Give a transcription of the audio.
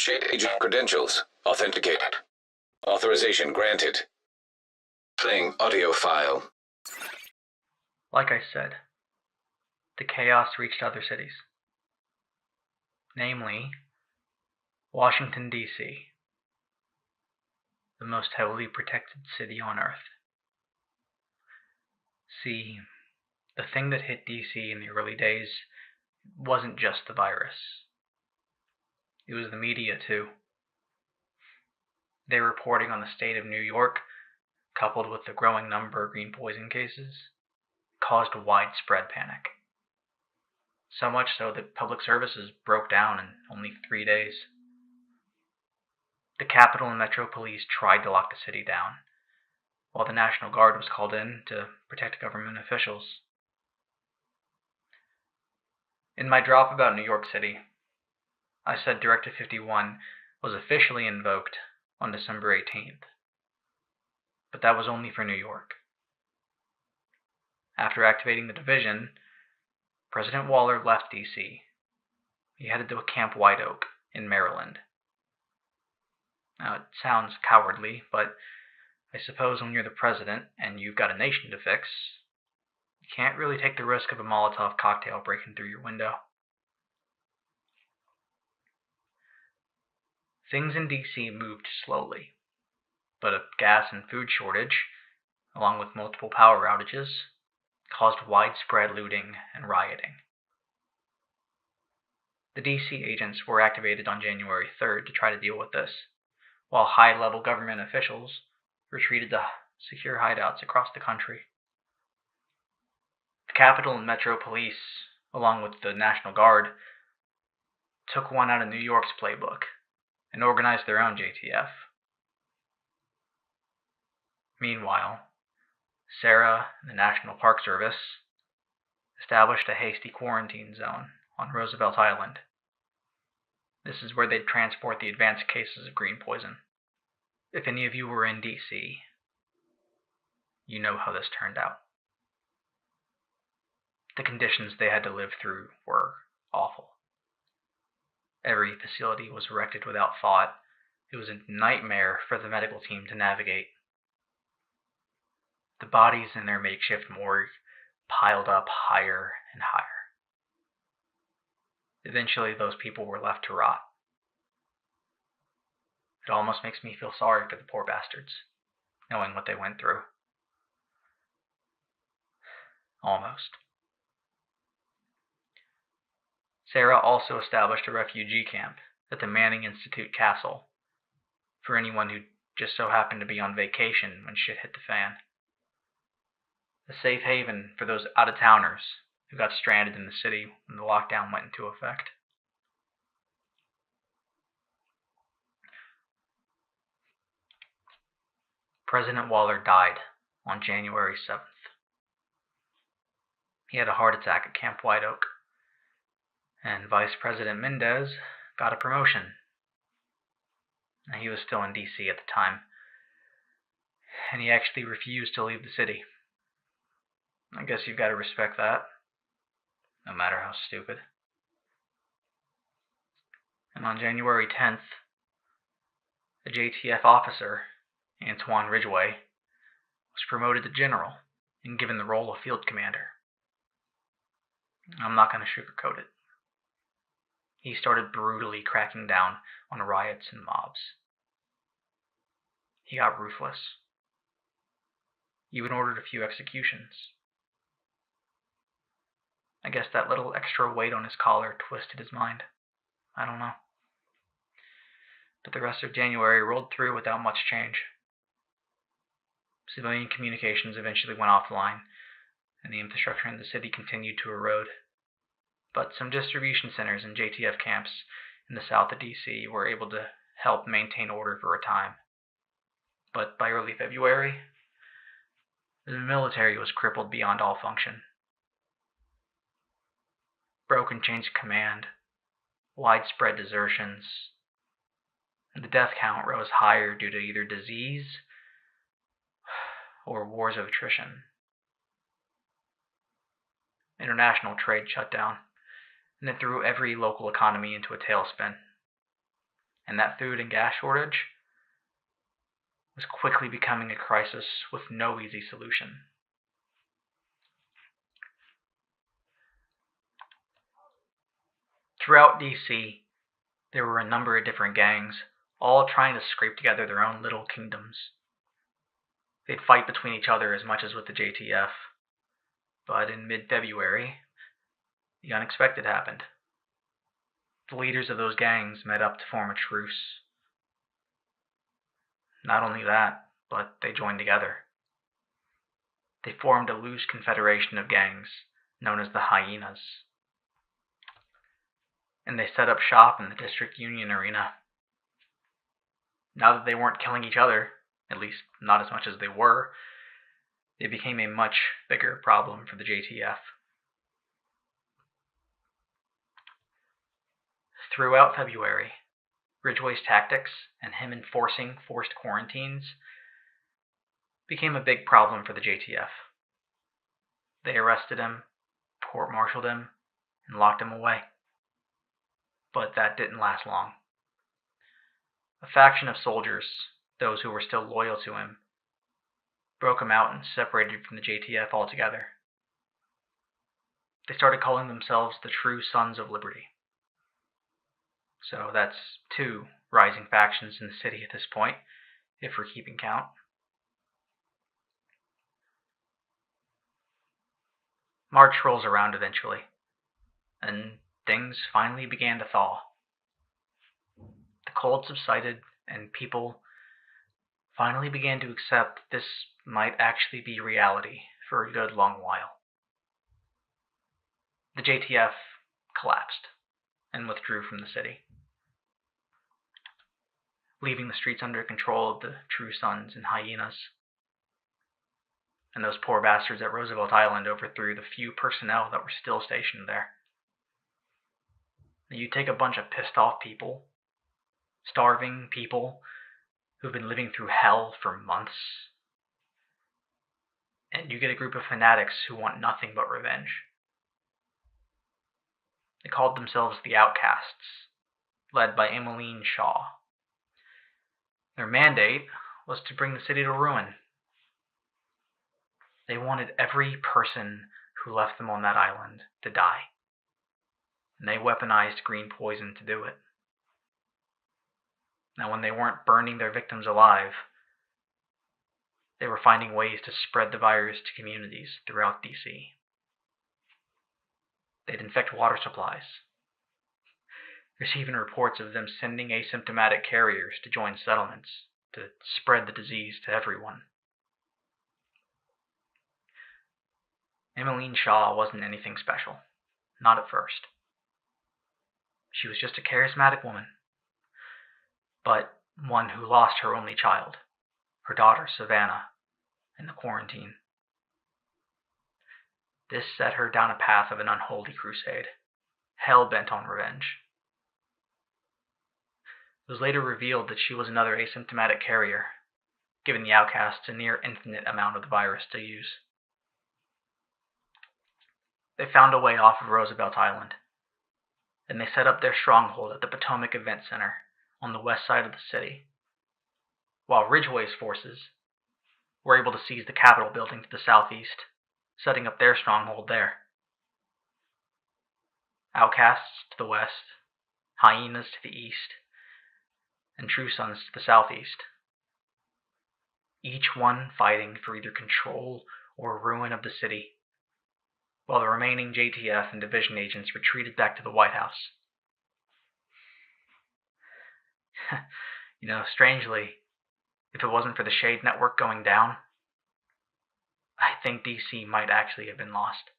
SHD agent credentials authenticated. Authorization granted. Playing audio file. Like I said, the chaos reached other cities. Namely, Washington, D.C., the most heavily protected city on Earth. See, the thing that hit D.C. in the early days wasn't just the virus. It was the media, too. Their reporting on the state of New York, coupled with the growing number of green poison cases, caused widespread panic. So much so that public services broke down in only 3 days. The Capitol and Metro Police tried to lock the city down, while the National Guard was called in to protect government officials. In my drop about New York City, I said Directive 51 was officially invoked on December 18th, but that was only for New York. After activating the division, President Waller left D.C. He headed to Camp White Oak in Maryland. Now, it sounds cowardly, but I suppose when you're the president and you've got a nation to fix, you can't really take the risk of a Molotov cocktail breaking through your window. Things in D.C. moved slowly, but a gas and food shortage, along with multiple power outages, caused widespread looting and rioting. The D.C. agents were activated on January 3rd to try to deal with this, while high-level government officials retreated to secure hideouts across the country. The Capitol and Metro Police, along with the National Guard, took one out of New York's playbook and organized their own JTF. Meanwhile, Sarah and the National Park Service established a hasty quarantine zone on Roosevelt Island. This is where they'd transport the advanced cases of green poison. If any of you were in D.C., you know how this turned out. The conditions they had to live through were awful. Every facility was erected without thought. It was a nightmare for the medical team to navigate. The bodies in their makeshift morgue piled up higher and higher. Eventually, those people were left to rot. It almost makes me feel sorry for the poor bastards, knowing what they went through. Almost. Sarah also established a refugee camp at the Manning Institute Castle for anyone who just so happened to be on vacation when shit hit the fan. A safe haven for those out-of-towners who got stranded in the city when the lockdown went into effect. President Waller died on January 7th. He had a heart attack at Camp White Oak, and Vice President Mendez got a promotion. He was still in D.C. at the time, and he actually refused to leave the city. I guess you've got to respect that, no matter how stupid. And on January 10th, a JTF officer, Antoine Ridgway, was promoted to general and given the role of field commander. I'm not going to sugarcoat it. He started brutally cracking down on riots and mobs. He got ruthless. He even ordered a few executions. I guess that little extra weight on his collar twisted his mind. I don't know. But the rest of January rolled through without much change. Civilian communications eventually went offline, and the infrastructure in the city continued to erode. But some distribution centers and JTF camps in the south of D.C. were able to help maintain order for a time. But by early February, the military was crippled beyond all function. Broken chains of command, widespread desertions, and the death count rose higher due to either disease or wars of attrition. International trade shut down, and it threw every local economy into a tailspin. and that food and gas shortage was quickly becoming a crisis with no easy solution. Throughout D.C., there were a number of different gangs, all trying to scrape together their own little kingdoms. They'd fight between each other as much as with the JTF, but in mid-February, the unexpected happened. The leaders of those gangs met up to form a truce. Not only that, but they joined together. They formed a loose confederation of gangs known as the Hyenas. And they set up shop in the District Union Arena. Now that they weren't killing each other, at least not as much as they were, they became a much bigger problem for the JTF. Throughout February, Ridgway's tactics and him enforcing forced quarantines became a big problem for the JTF. They arrested him, court-martialed him, and locked him away. But that didn't last long. A faction of soldiers, those who were still loyal to him, broke him out and separated from the JTF altogether. They started calling themselves the True Sons of Liberty. So that's 2 rising factions in the city at this point, if we're keeping count. March rolls around eventually, and things finally began to thaw. The cold subsided, and people finally began to accept this might actually be reality for a good long while. The JTF collapsed and withdrew from the city, leaving the streets under control of the True Sons and Hyenas. And those poor bastards at Roosevelt Island overthrew the few personnel that were still stationed there. You take a bunch of pissed off people, starving people who've been living through hell for months, and you get a group of fanatics who want nothing but revenge. They called themselves the Outcasts, led by Emmeline Shaw. Their mandate was to bring the city to ruin. They wanted every person who left them on that island to die. And they weaponized green poison to do it. Now, when they weren't burning their victims alive, they were finding ways to spread the virus to communities throughout D.C. They'd infect water supplies. There's even reports of them sending asymptomatic carriers to join settlements to spread the disease to everyone. Emmeline Shaw wasn't anything special. Not at first. She was just a charismatic woman, but one who lost her only child, her daughter Savannah, in the quarantine. This set her down a path of an unholy crusade, hell-bent on revenge. It was later revealed that she was another asymptomatic carrier, giving the Outcasts a near infinite amount of the virus to use. They found a way off of Roosevelt Island, and they set up their stronghold at the Potomac Event Center on the west side of the city, while Ridgway's forces were able to seize the Capitol building to the southeast, setting up their stronghold there. Outcasts to the west, Hyenas to the east, and True Sons to the southeast, each one fighting for either control or ruin of the city, while the remaining JTF and division agents retreated back to the White House. Strangely, if it wasn't for the SHD Network going down, I think DC might actually have been lost.